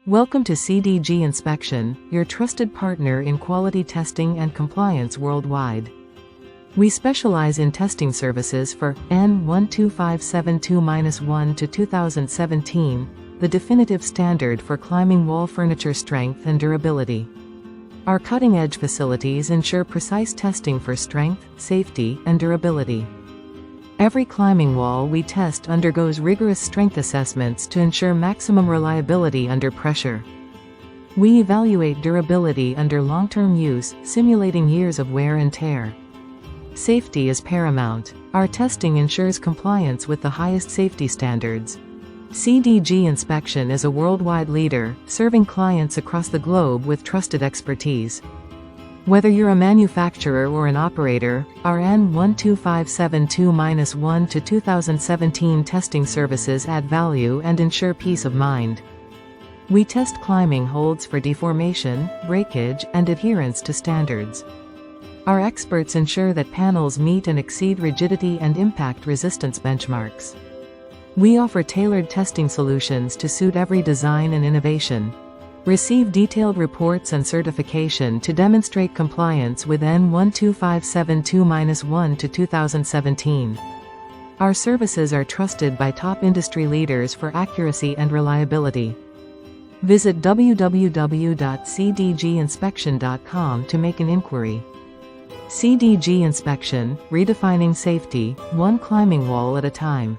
Welcome to CDG Inspection, your trusted partner in quality testing and compliance worldwide. We specialize in testing services for N12572-1 to 2017, the definitive standard for climbing wall furniture strength and durability. Our cutting-edge facilities ensure precise testing for strength, safety, and durability. Every climbing wall we test undergoes rigorous strength assessments to ensure maximum reliability under pressure. We evaluate durability under long-term use, simulating years of wear and tear. Safety is paramount. Our testing ensures compliance with the highest safety standards. CDG Inspection is a worldwide leader, serving clients across the globe with trusted expertise. Whether you're a manufacturer or an operator, our N12572-1 to 2017 testing services add value and ensure peace of mind. We test climbing holds for deformation, breakage, and adherence to standards. Our experts ensure that panels meet and exceed rigidity and impact resistance benchmarks. We offer tailored testing solutions to suit every design and innovation. Receive detailed reports and certification to demonstrate compliance with N12572-1 to 2017. Our services are trusted by top industry leaders for accuracy and reliability. Visit www.cdginspection.com to make an inquiry. CDG Inspection, redefining safety, one climbing wall at a time.